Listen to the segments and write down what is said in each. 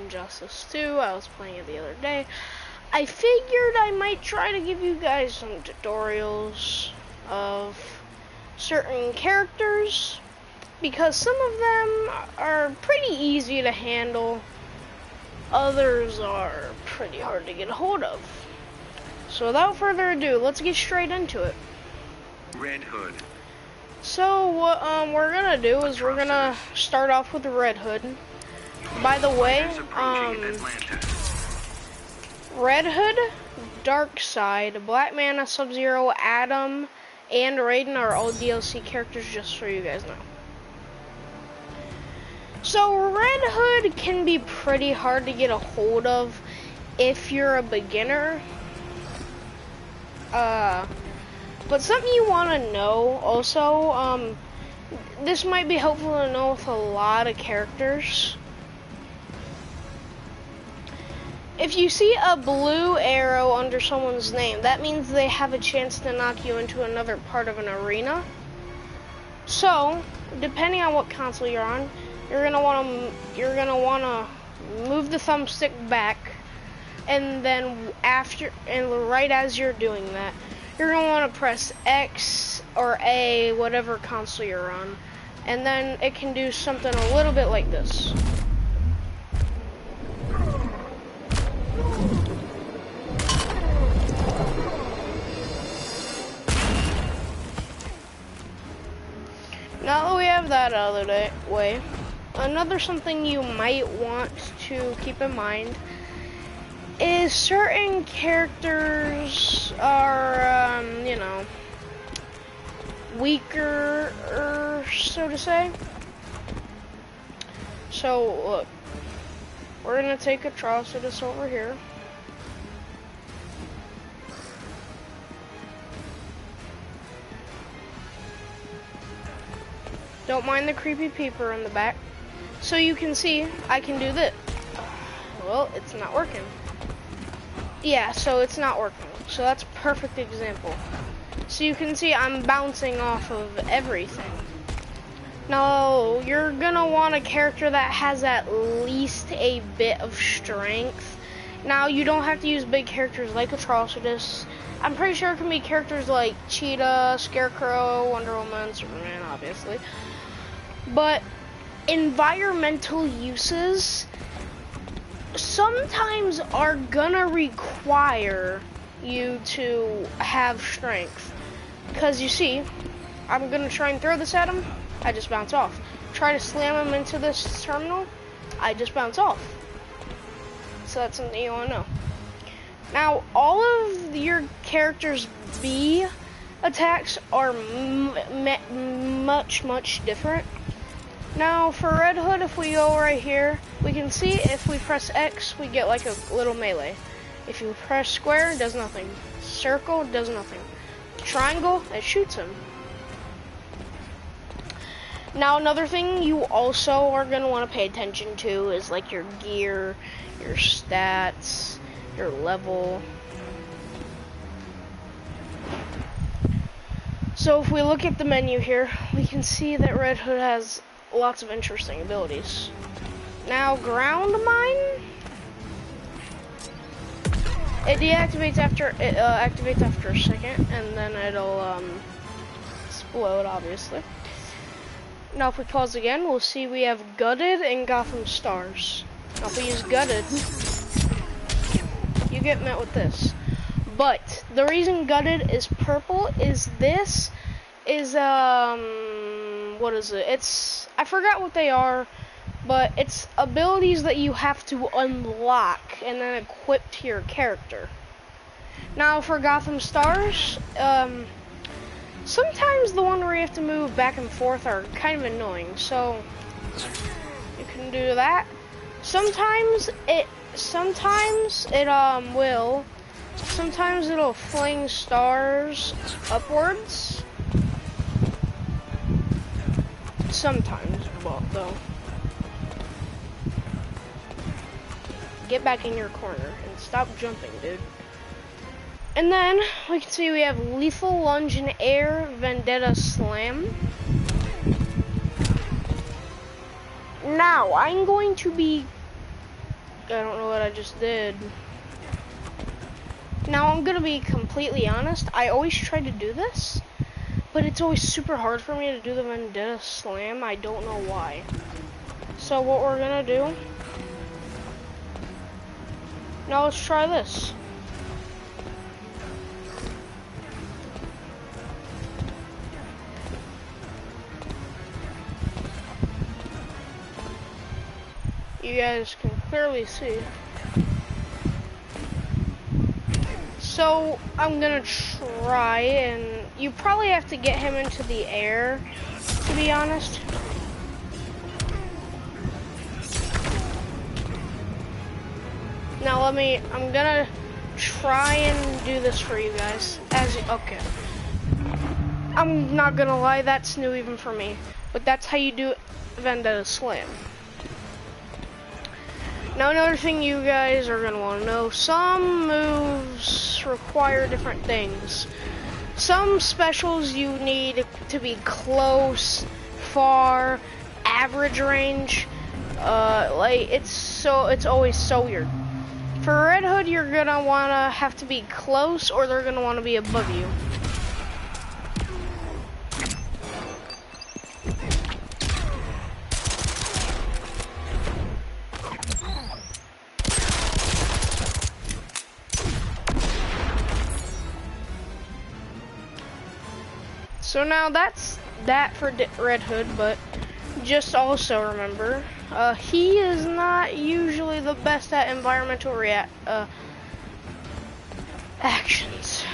Injustice 2. I was playing it the other day. I figured I might try to give you guys some tutorials of certain characters, because some of them are pretty easy to handle, others are pretty hard to get a hold of. So without further ado, let's get straight into it. Red Hood. So what we're gonna do is we're gonna start off with the Red Hood. By the way, Red Hood, Darkseid, Black Manta, Sub-Zero, Atom, and Raiden are all DLC characters, just so you guys know. So Red Hood can be pretty hard to get a hold of if you're a beginner. But something you want to know also, this might be helpful to know with a lot of characters. If you see a blue arrow under someone's name, that means they have a chance to knock you into another part of an arena. So, depending on what console you're on, you're gonna wanna move the thumbstick back, and then right as you're doing that, you're gonna wanna press X or A, whatever console you're on, and then it can do something a little bit like this. Now that we have that out of the way, another something you might want to keep in mind is certain characters are, you know, weaker, so to say. So, look, we're gonna take Atrocitus over here. Don't mind the creepy peeper in the back. So you can see, I can do this. Well, it's not working. Yeah, so it's not working. So that's a perfect example. So you can see I'm bouncing off of everything. Now, you're gonna want a character that has at least a bit of strength. Now, you don't have to use big characters like Atrocitus. I'm pretty sure it can be characters like Cheetah, Scarecrow, Wonder Woman, Superman, obviously. But environmental uses sometimes are gonna require you to have strength. Because you see, I'm gonna try and throw this at him, I just bounce off. Try to slam him into this terminal, I just bounce off. So that's something you wanna know. Now, all of your characters' B attacks are much different. Now, for Red Hood, if we go right here, we can see if we press X, we get like a little melee. If you press square, it does nothing. Circle, does nothing. Triangle, it shoots him. Now, another thing you also are going to want to pay attention to is like your gear, your stats, your level. So if we look at the menu here, we can see that Red Hood has lots of interesting abilities. Now, Ground Mine, it deactivates after activates after a second, and then it'll explode, obviously. Now, if we pause again, we'll see we have Gutted and Gotham Stars. Now, if we use Gutted, you get met with this. But the reason Gutted is purple is this is what is it? I forgot what they are, but it's abilities that you have to unlock and then equip to your character. Now for Gotham Stars, sometimes the one where you have to move back and forth are kind of annoying, so you can do that. Sometimes it'll fling stars upwards. Sometimes, well, though. Get back in your corner and stop jumping, dude. And then we can see we have Lethal Lunge in Air, Vendetta Slam. Now, I'm going to be I don't know what I just did. Now, I'm gonna be completely honest. I always try to do this, but it's always super hard for me to do the Vendetta Slam. I don't know why. So what we're gonna do, now let's try this. You guys can clearly see. So I'm gonna try, and you probably have to get him into the air, to be honest. Now I'm gonna try and do this for you guys. Okay. I'm not gonna lie, that's new even for me. But that's how you do Vendetta Slam. Now another thing you guys are gonna wanna know, some moves require different things. Some specials you need to be close, far, average range. It's always so weird. For Red Hood, you're gonna wanna have to be close, or they're gonna wanna be above you. So now that's that for Red Hood, but just also remember, he is not usually the best at environmental actions.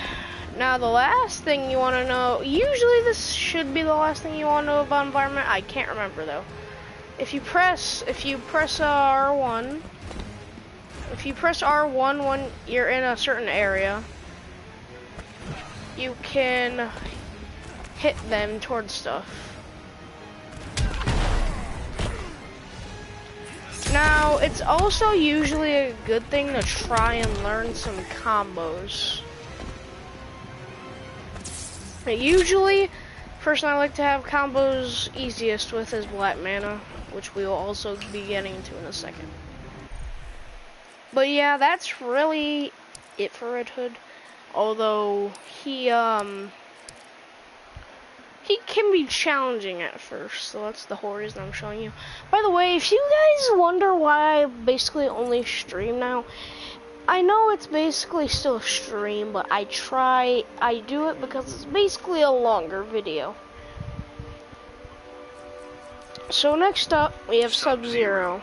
Now the last thing you want to know, usually this should be the last thing you want to know about environment, I can't remember though. If you press R1, when you're in a certain area, you can hit them towards stuff. Now, it's also usually a good thing to try and learn some combos. Usually, person I like to have combos easiest with is Black Mana, which we will also be getting into in a second. But yeah, that's really it for Red Hood. Although he can be challenging at first, so that's the whole reason I'm showing you. By the way, if you guys wonder why I basically only stream now, I know it's basically still a stream, but I do it because it's basically a longer video. So next up, we have Sub-Zero.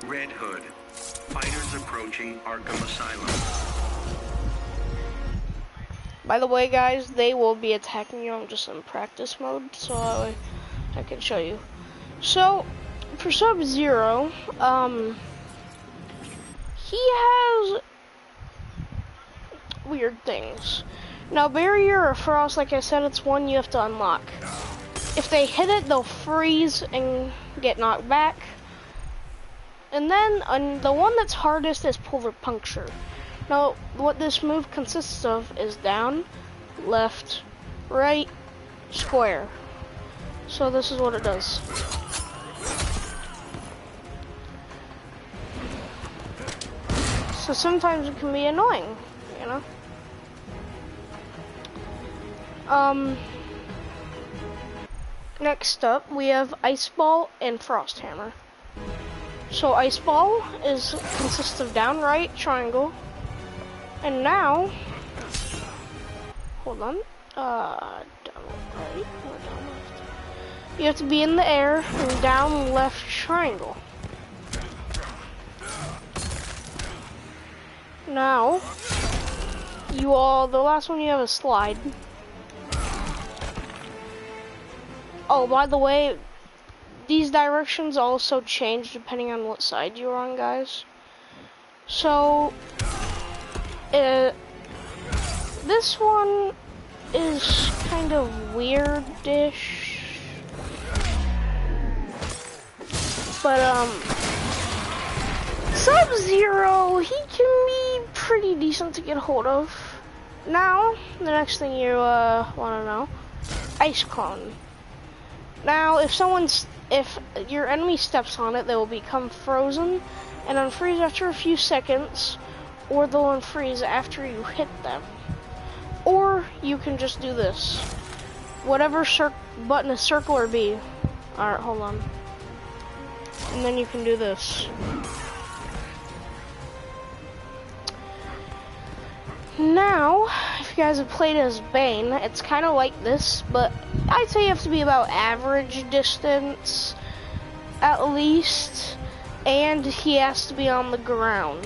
Red Hood. Fighters approaching Arkham Asylum. By the way, guys, they will be attacking you. I'm just in practice mode, so I can show you. So, for Sub-Zero, he has weird things. Now, Barrier or Frost, like I said, it's one you have to unlock. If they hit it, they'll freeze and get knocked back. And then, the one that's hardest is Polar Puncture. Now, what this move consists of is down, left, right, square. So this is what it does. So sometimes it can be annoying, you know? Next up, we have Ice Ball and Frost Hammer. So Ice Ball consists of down, right, triangle. And now, hold on, down right or down left. You have to be in the air and down left triangle. Now, the last one you have a slide. Oh, by the way, these directions also change depending on what side you're on, guys. So, this one is kind of weirdish, but Sub-Zero, he can be pretty decent to get a hold of. Now, the next thing you want to know, Ice Clone. Now, if someone's if your enemy steps on it, they will become frozen and unfreeze after a few seconds, or they'll unfreeze after you hit them. Or you can just do this. Whatever button is circle or B. Alright, hold on. And then you can do this. Now, if you guys have played as Bane, it's kind of like this, but I'd say you have to be about average distance, at least, and he has to be on the ground.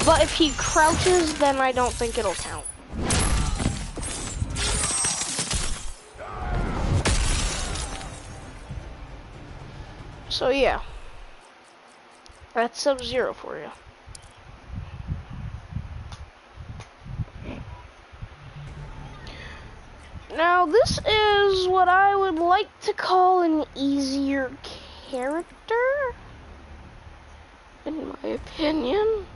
But if he crouches, then I don't think it'll count. So yeah, that's Sub-Zero for you. Now this is what I would like to call an easier character, in my opinion.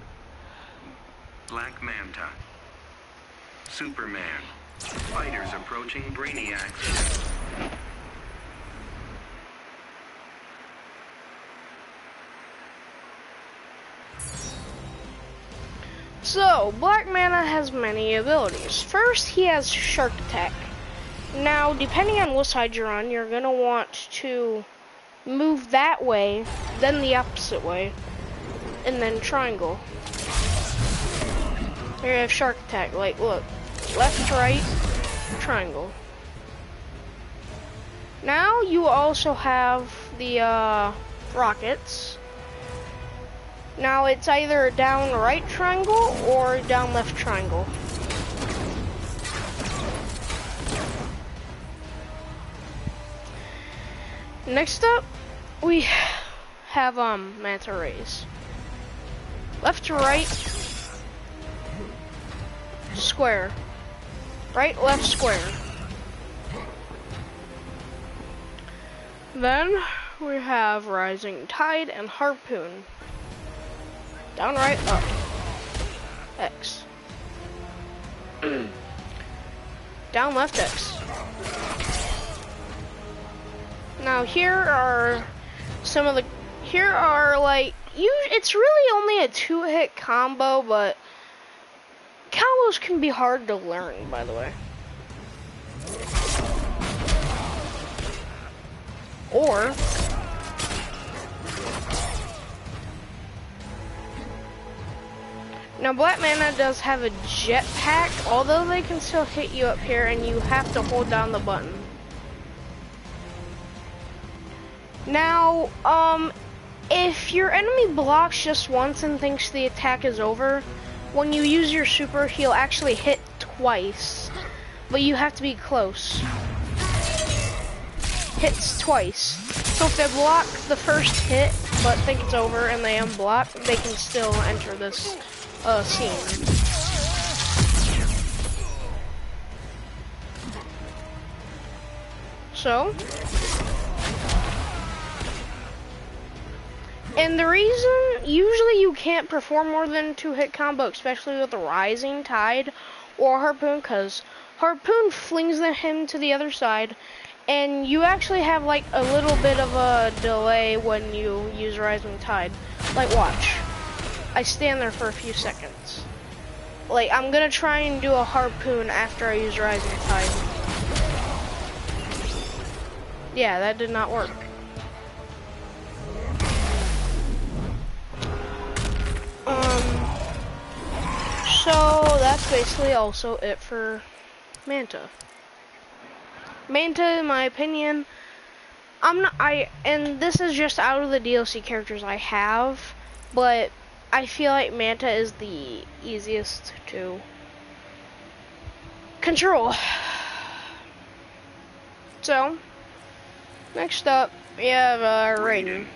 Black Manta. Superman. Fighters approaching Brainiacs. So, Black Manta has many abilities. First, he has Shark Attack. Now, depending on what side you're on, you're gonna want to move that way, then the opposite way, and then triangle. Here you have Shark Attack, like, look, left, right, triangle. Now, you also have the, rockets. Now, it's either down right triangle or down left triangle. Next up, we have Manta Rays. Left to right, square. Right, left, square. Then we have Rising Tide and Harpoon. Down, right, up. X. Down, left, X. Now here are some of the, here are like, it's really only a 2-hit combo, but combos can be hard to learn, by the way. Or, now Black Manta does have a jetpack, although they can still hit you up here and you have to hold down the button. Now, if your enemy blocks just once and thinks the attack is over, when you use your super, he'll actually hit twice, but you have to be close. Hits twice. So if they block the first hit, but think it's over and they unblock, they can still enter this scene. So, and the reason, usually you can't perform more than 2-hit combo, especially with the Rising Tide or Harpoon, because Harpoon flings him to the other side, and you actually have like a little bit of a delay when you use Rising Tide. Like, watch. I stand there for a few seconds. Like, I'm gonna try and do a Harpoon after I use Rising Tide. Yeah, that did not work. So that's basically also it for Manta. Manta, in my opinion, and this is just out of the DLC characters I have, but I feel like Manta is the easiest to control. So, next up, we have Raiden.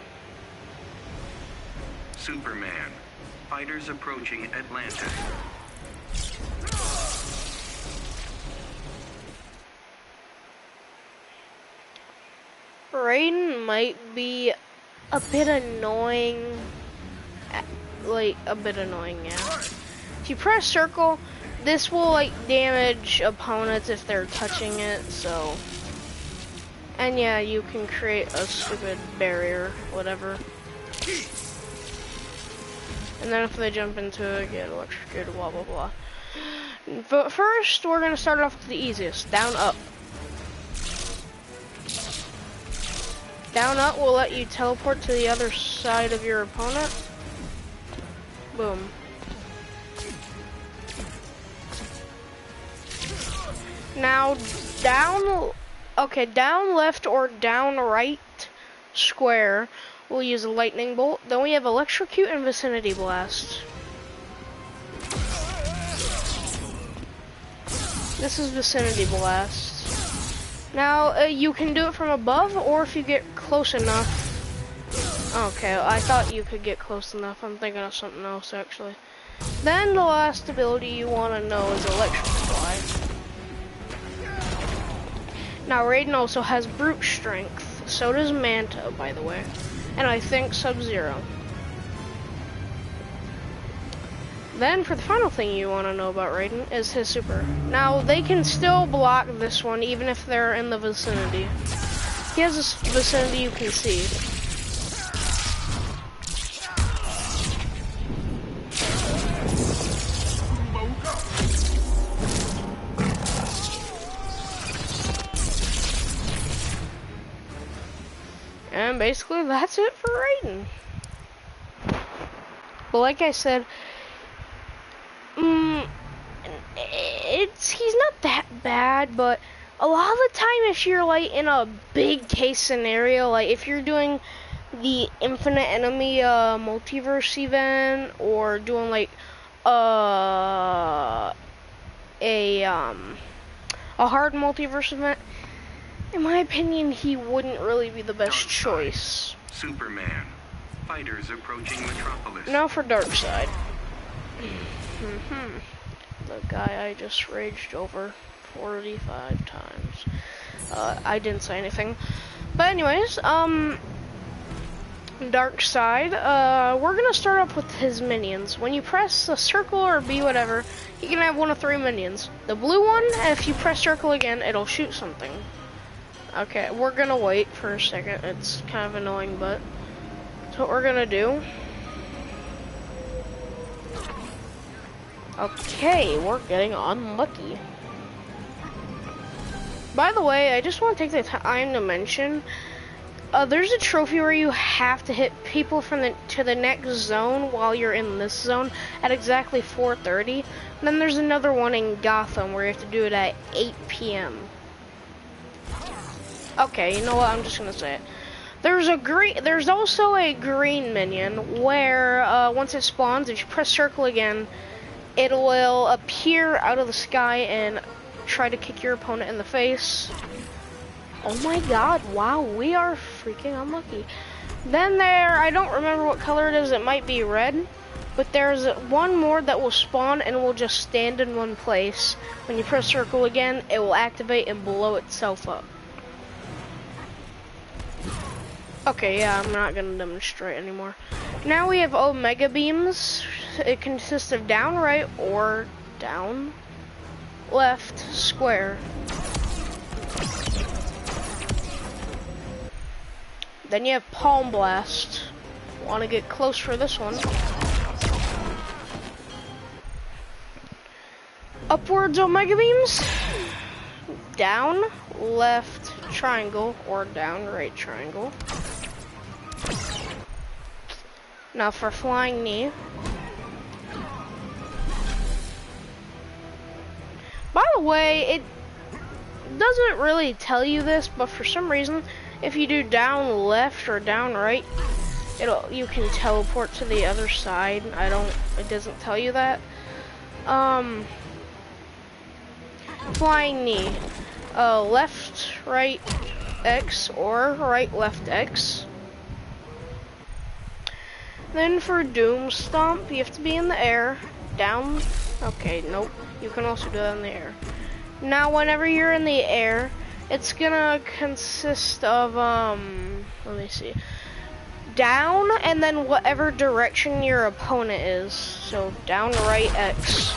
Superman. Fighters approaching Atlanta. Raiden might be a bit annoying, like a bit annoying, yeah. If you press circle, this will like damage opponents if they're touching it, so And yeah, you can create a stupid barrier, whatever. And then if they jump into it, get electrocuted, blah, blah, blah. But first, we're gonna start off with the easiest, down, up. Down, up will let you teleport to the other side of your opponent. Boom. Now, down, okay, down left or down right square, we'll use a lightning bolt. Then we have electrocute and vicinity blast. This is vicinity blast. Now, you can do it from above, or if you get close enough. Okay, I thought you could get close enough. I'm thinking of something else, actually. Then the last ability you want to know is electrify. Now, Raiden also has brute strength. So does Manta, by the way. And I think Sub-Zero. Then, for the final thing you want to know about Raiden is his super. Now, they can still block this one even if they're in the vicinity. He has this vicinity you can see. And basically, that's it for Raiden. But like I said, he's not that bad, but a lot of the time if you're like in a big case scenario, like if you're doing the infinite enemy multiverse event, or doing like a hard multiverse event, in my opinion, he wouldn't really be the best choice. Superman. Fighters approaching Metropolis. Now for Darkseid. The guy I just raged over 45 times. I didn't say anything. But anyways, Darkseid, we're gonna start off with his minions. When you press a circle or B, whatever, you can have one of 3 minions. The blue one, if you press circle again, it'll shoot something. Okay, we're gonna wait for a second. It's kind of annoying, but that's what we're gonna do. Okay, we're getting unlucky. By the way, I just want to take the time to mention, there's a trophy where you have to hit people from to the next zone while you're in this zone at exactly 4:30. Then there's another one in Gotham where you have to do it at 8 p.m. Okay, you know what? I'm just gonna say it. There's also a green minion where once it spawns, if you press circle again, it will appear out of the sky and try to kick your opponent in the face. Oh my god, wow, we are freaking unlucky. Then I don't remember what color it is, it might be red, but there's one more that will spawn and will just stand in one place. When you press circle again, it will activate and blow itself up. Okay, yeah, I'm not gonna demonstrate anymore. Now we have Omega Beams. It consists of down right or down left square. Then you have Palm Blast. Want to get close for this one. Upwards Omega Beams. Down left triangle or down right triangle. Now for Flying Knee. By the way, it doesn't really tell you this, but for some reason, if you do down left or down right, you can teleport to the other side. It doesn't tell you that. Flying Knee. Left, right, X, or right, left, X. Then for Doom Stomp, you have to be in the air, down, okay, nope, you can also do that in the air. Now, whenever you're in the air, it's gonna consist of, let me see, down, and then whatever direction your opponent is, so down, right, X.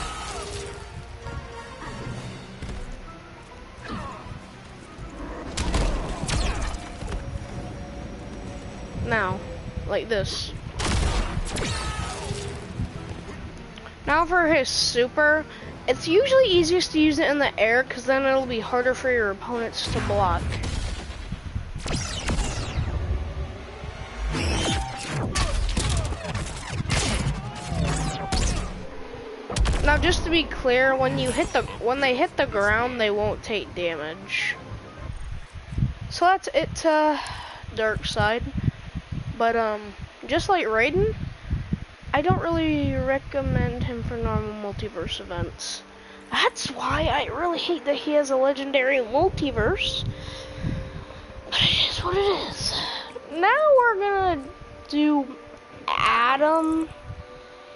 Now, like this. Now for his super, it's usually easiest to use it in the air because then it'll be harder for your opponents to block. Now just to be clear, when they hit the ground, they won't take damage. So that's it to Dark Side. But just like Raiden, I don't really recommend him for normal multiverse events. That's why I really hate that he has a legendary multiverse. But it is what it is. Now we're gonna do Adam.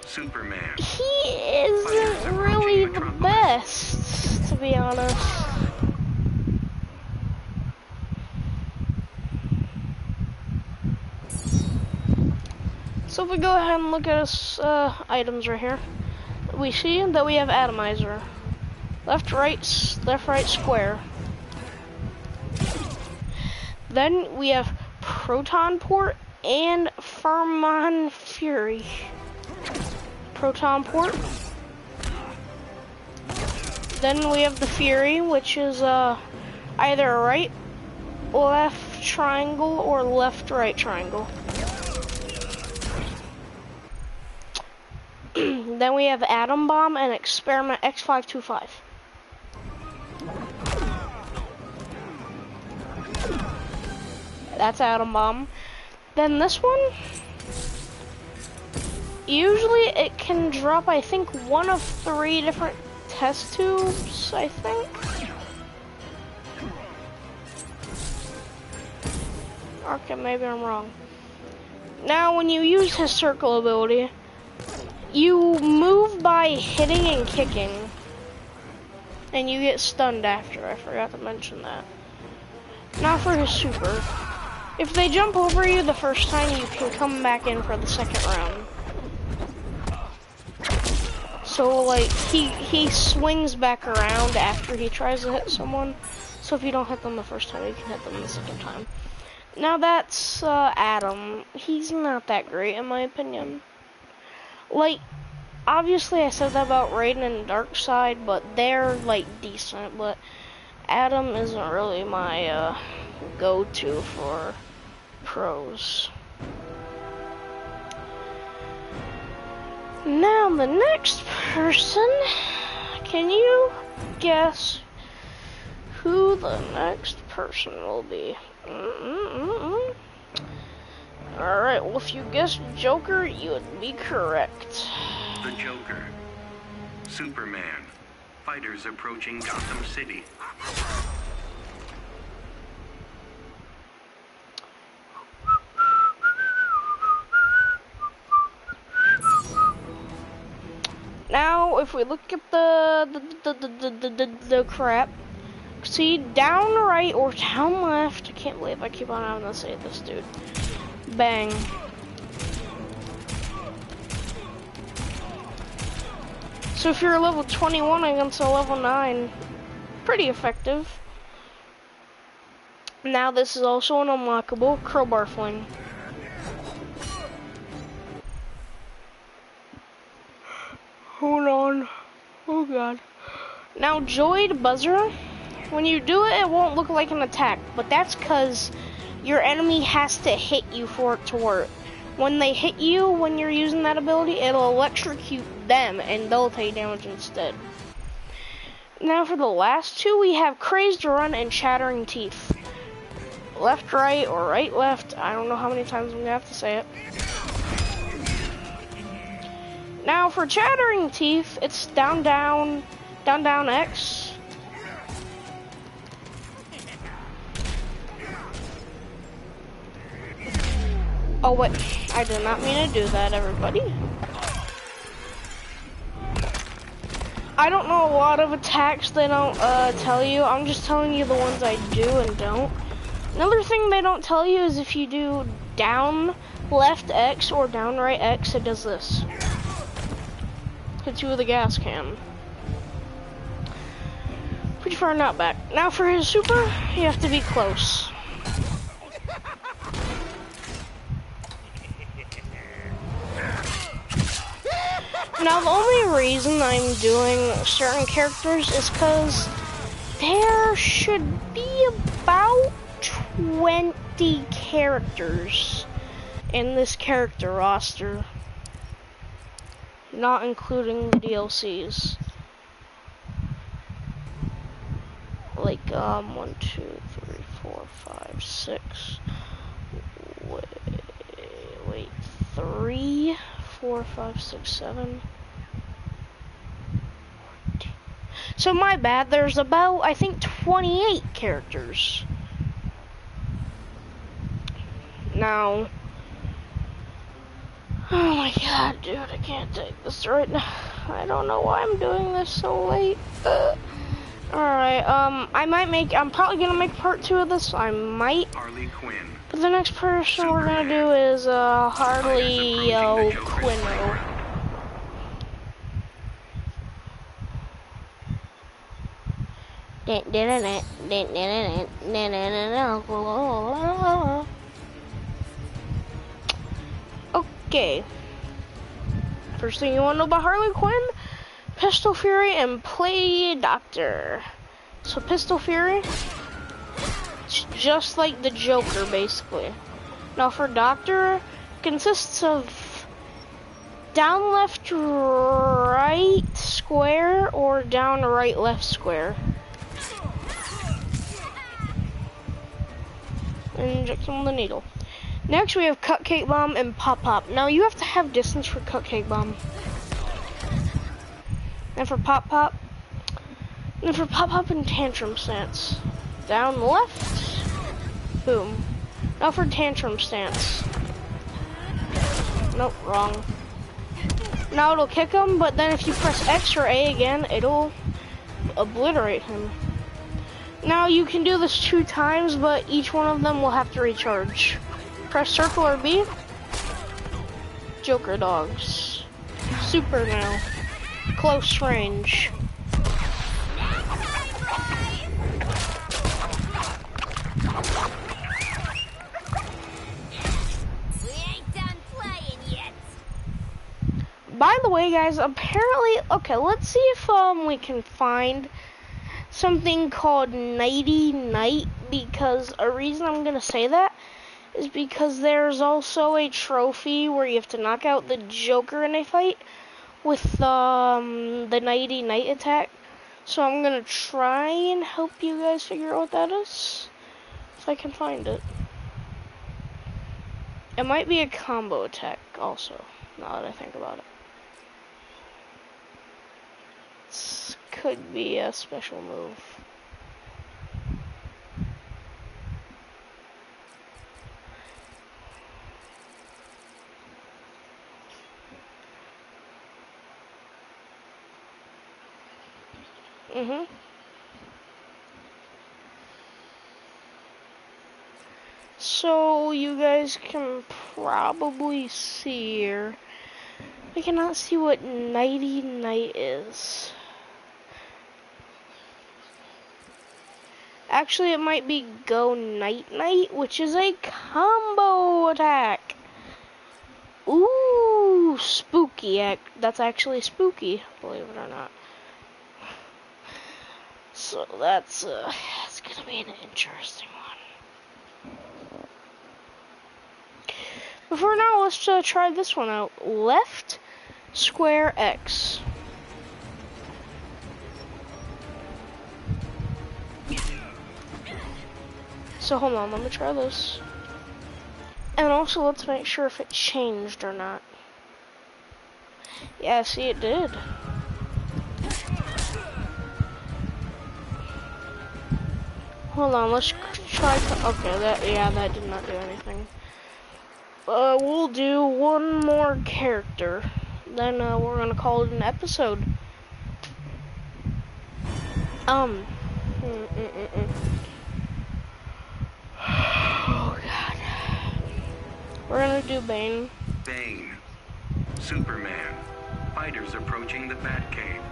Superman. He isn't really the best, to be honest. So if we go ahead and look at his items right here, we see that we have Atomizer. Left, right, square. Then we have Proton Port and Ferman Fury. Proton Port. Then we have the Fury, which is either a right, left triangle or left, right triangle. Then we have Atom Bomb and Experiment X525. That's Atom Bomb. Then this one, usually it can drop, I think, one of 3 different test tubes, I think. Okay, maybe I'm wrong. Now, when you use his circle ability, you move by hitting and kicking, and you get stunned after. I forgot to mention that. Now for his super. If they jump over you the first time, you can come back in for the second round. So like, he swings back around after he tries to hit someone. So if you don't hit them the first time, you can hit them the second time. Now that's Adam. He's not that great in my opinion. Like, obviously I said that about Raiden and Darkseid, but they're like decent, but Adam isn't really my go-to for pros. Now the next person, can you guess who the next person will be? Alright, well if you guessed Joker, you would be correct. The Joker. Superman. Fighters approaching Gotham City. Now, if we look at the crap, see, down right or down left, I can't believe I keep on having to say this, dude. Bang. So if you're level 21 against a level 9, pretty effective. Now this is also an unlockable crowbar fling. Hold on. Oh god. Now Joyd Buzzer, when you do it, it won't look like an attack, but that's because your enemy has to hit you for it to work. When they hit you, when you're using that ability, it'll electrocute them and they'll take damage instead. Now for the last two, we have Crazed Run and Chattering Teeth. Left, right, or right, left. I don't know how many times I'm gonna have to say it. Now for Chattering Teeth, it's down, down, down, down, X. Oh wait, I did not mean to do that, everybody. I don't know a lot of attacks they don't tell you. I'm just telling you the ones I do and don't. Another thing they don't tell you is if you do down left X or down right X, it does this. Hits you with a gas can. Pretty far not back. Now for his super, you have to be close. Now, the only reason I'm doing certain characters is because there should be about 20 characters in this character roster, not including the DLCs. Like, 1, 2, 3, 4, 5, 6. Wait, 3, 4, 5, 6, 7. So my bad, there's about, I think, 28 characters. Now, oh my god, dude, I can't take this right now. I don't know why I'm doing this so late. Alright, I'm probably gonna make part 2 of this. I might. Harley Quinn. But the next person we're gonna do is, Harley Quinn. Okay. First thing you want to know about Harley Quinn? Pistol Fury and play Doctor. So Pistol Fury, it's just like the Joker basically. Now for Doctor, consists of down left right square or down right left square. And inject him with a needle. Next we have Cupcake Bomb and Pop Pop. Now you have to have distance for Cupcake Bomb. And for Pop Pop, and Tantrum Stance. Down left, boom. Now for Tantrum Stance. Nope, wrong. Now it'll kick him, but then if you press X or A again, it'll obliterate him. Now you can do this 2 times, but each one of them will have to recharge. Press circle or B. Joker dogs. Super now. Close range. We ain't done playing yet. By the way, guys, apparently, okay, let's see if we can find something called Nighty Night, because a reason I'm gonna say that is because there's also a trophy where you have to knock out the Joker in a fight with the Nighty Night attack. So I'm gonna try and help you guys figure out what that is, if I can find it. It might be a combo attack also, now that I think about it. This could be a special move. So you guys can probably see here. I cannot see what Nighty Night is. Actually, it might be Go Night Night, which is a combo attack. Ooh, spooky. That's actually spooky, believe it or not. So that's gonna be an interesting one. But for now, let's try this one out. Left square X. So hold on, let me try this. And also, let's make sure if it changed or not. Yeah, see, it did. Hold on, let's try to, okay, that did not do anything. We'll do one more character, then we're gonna call it an episode. Oh god. We're gonna do Bane. Bane. Superman. Fighters approaching the Batcave.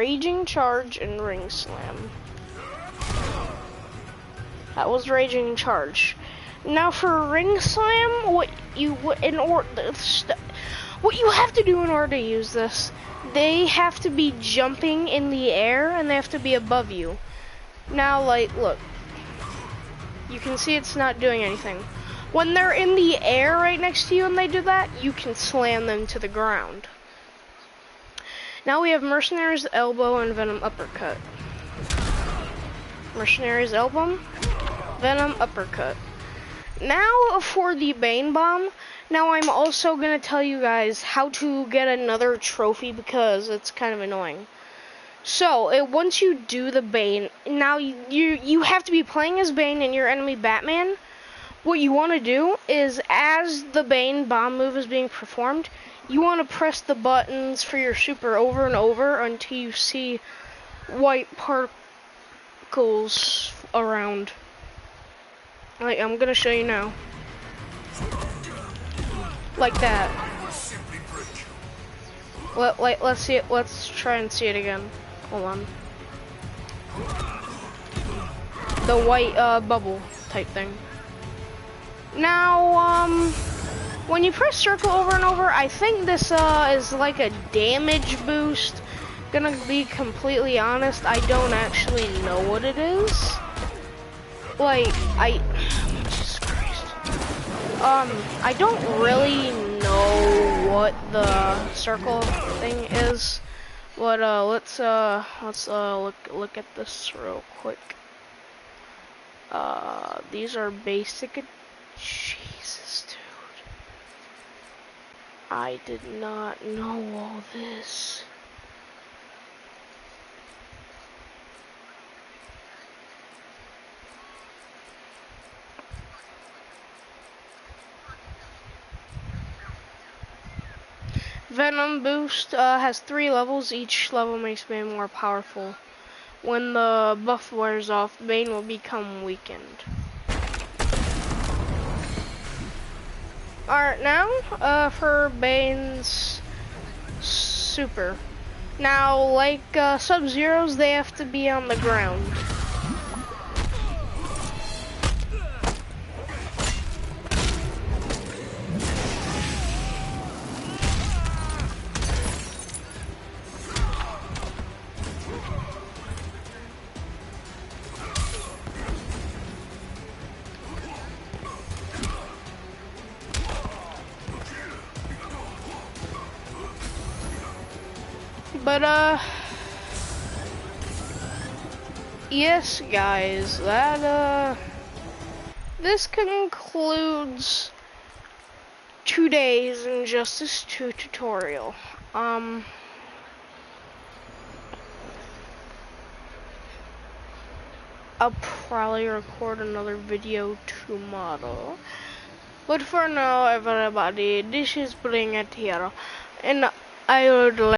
Raging Charge and Ring Slam. That was Raging Charge. Now for Ring Slam, what you have to do in order to use this, they have to be jumping in the air and they have to be above you. Now, like, look, you can see it's not doing anything. When they're in the air right next to you and they do that, you can slam them to the ground. Now we have Mercenary's Elbow and Venom Uppercut. Mercenary's Elbow, Venom Uppercut. Now for the Bane Bomb. Now I'm also gonna tell you guys how to get another trophy because it's kind of annoying. So once you do the Bane, now you have to be playing as Bane and your enemy Batman. What you want to do is, as the Bane bomb move is being performed, you want to press the buttons for your super over and over until you see white particles around. Like, I'm gonna show you now. Like that. Let's see it. Let's try and see it again. Hold on. The white bubble type thing. Now, when you press circle over and over, I think this is like a damage boost. Gonna be completely honest, I don't actually know what it is. Like, Jesus Christ. I don't really know what the circle thing is, but let's look at this real quick. These are basic. Jesus, dude. I did not know all this. Venom Boost has 3 levels. Each level makes Bane more powerful. When the buff wears off, Bane will become weakened. Alright, now for Bane's super. Now, like Sub-Zero's, they have to be on the ground. But, yes, guys, that, this concludes today's Injustice 2 tutorial. I'll probably record another video tomorrow. But for now, everybody, this is Bring It Here, and I would like